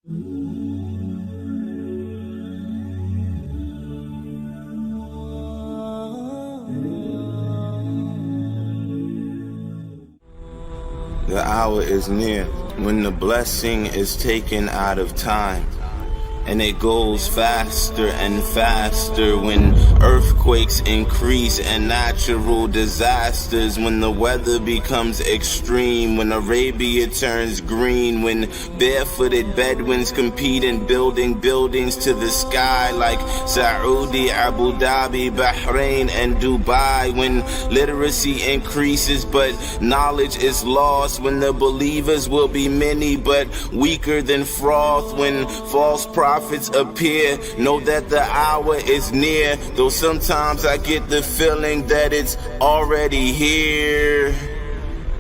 The hour is near when the blessing is taken out of time, and it goes faster and faster when earthquakes increase and natural disasters, when the weather becomes extreme, when Arabia turns green, when barefooted Bedouins compete in building buildings to the sky like Saudi, Abu Dhabi, Bahrain, and Dubai, when literacy increases but knowledge is lost, when the believers will be many but weaker than froth, when false prophets appear. Know that the hour is near, though sometimes I get the feeling that it's already here.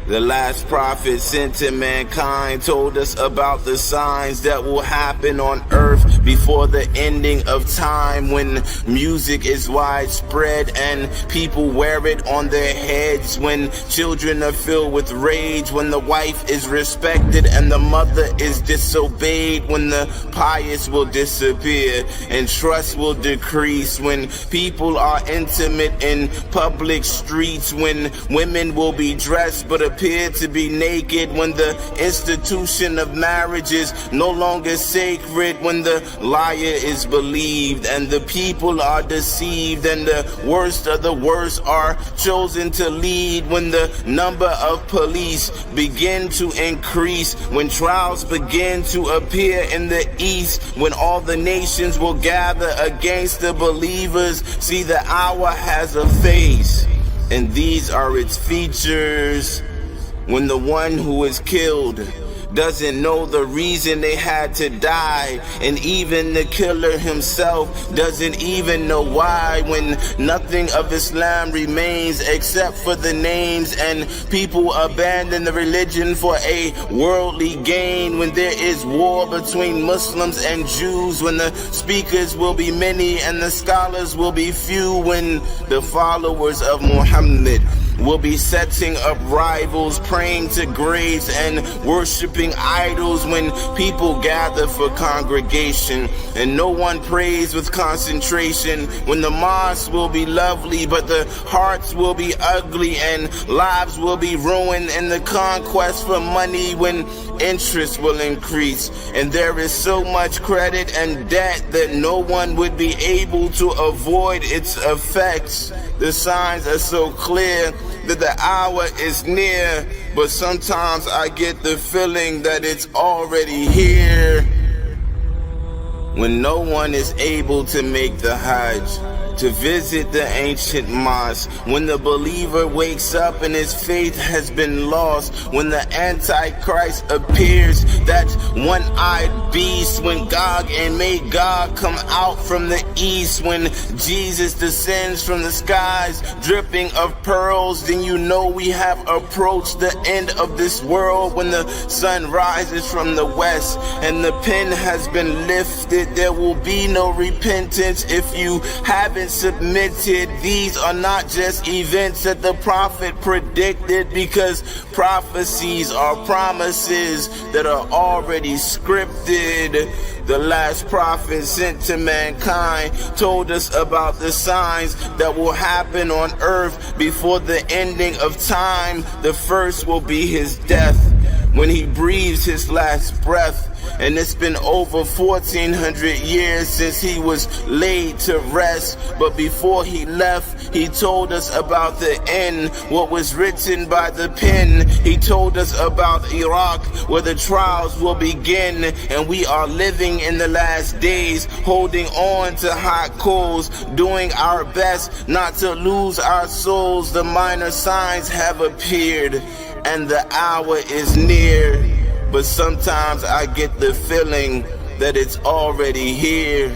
The last prophet sent to mankind told us about the signs that will happen on earth before the ending of time, when music is widespread and people wear it on their heads, when children are filled with rage, when the wife is respected and the mother is disobeyed, when the pious will disappear and trust will decrease, when people are intimate in public streets, when women will be dressed but appear to be naked, when the institution of marriage is no longer sacred, when the liar is believed and the people are deceived and the worst of the worst are chosen to lead, when the number of police begin to increase, when trials begin to appear in the east, when all the nations will gather against the believers. See, the hour has a face, and these are its features. When the one who is killed doesn't know the reason they had to die, and even the killer himself doesn't even know why, when nothing of Islam remains except for the names, and people abandon the religion for a worldly gain, when there is war between Muslims and Jews, when the speakers will be many and the scholars will be few, when the followers of Muhammad will be setting up rivals, praying to graves and worshiping idols, when people gather for congregation and no one prays with concentration, when the mosques will be lovely but the hearts will be ugly and lives will be ruined in the conquest for money, when interest will increase and there is so much credit and debt that no one would be able to avoid its effects. The signs are so clear that the hour is near, but sometimes I get the feeling that it's already here. When no one is able to make the Hajj, to visit the ancient mosque, when the believer wakes up and his faith has been lost, when the Antichrist appears, that one-eyed beast, when Gog and Magog come out from the east, when Jesus descends from the skies dripping of pearls, then you know we have approached the end of this world. When the sun rises from the west and the pen has been lifted, there will be no repentance if you haven't submitted. These are not just events that the prophet predicted, because prophecies are promises that are already scripted. The last prophet sent to mankind told us about the signs that will happen on earth before the ending of time. The first will be his death, when he breathes his last breath. And it's been over 1400 years since he was laid to rest. But before he left, he told us about the end, what was written by the pen. He told us about Iraq, where the trials will begin. And we are living in the last days, holding on to hot coals, doing our best not to lose our souls. The minor signs have appeared, and the hour is near. But sometimes I get the feeling that it's already here.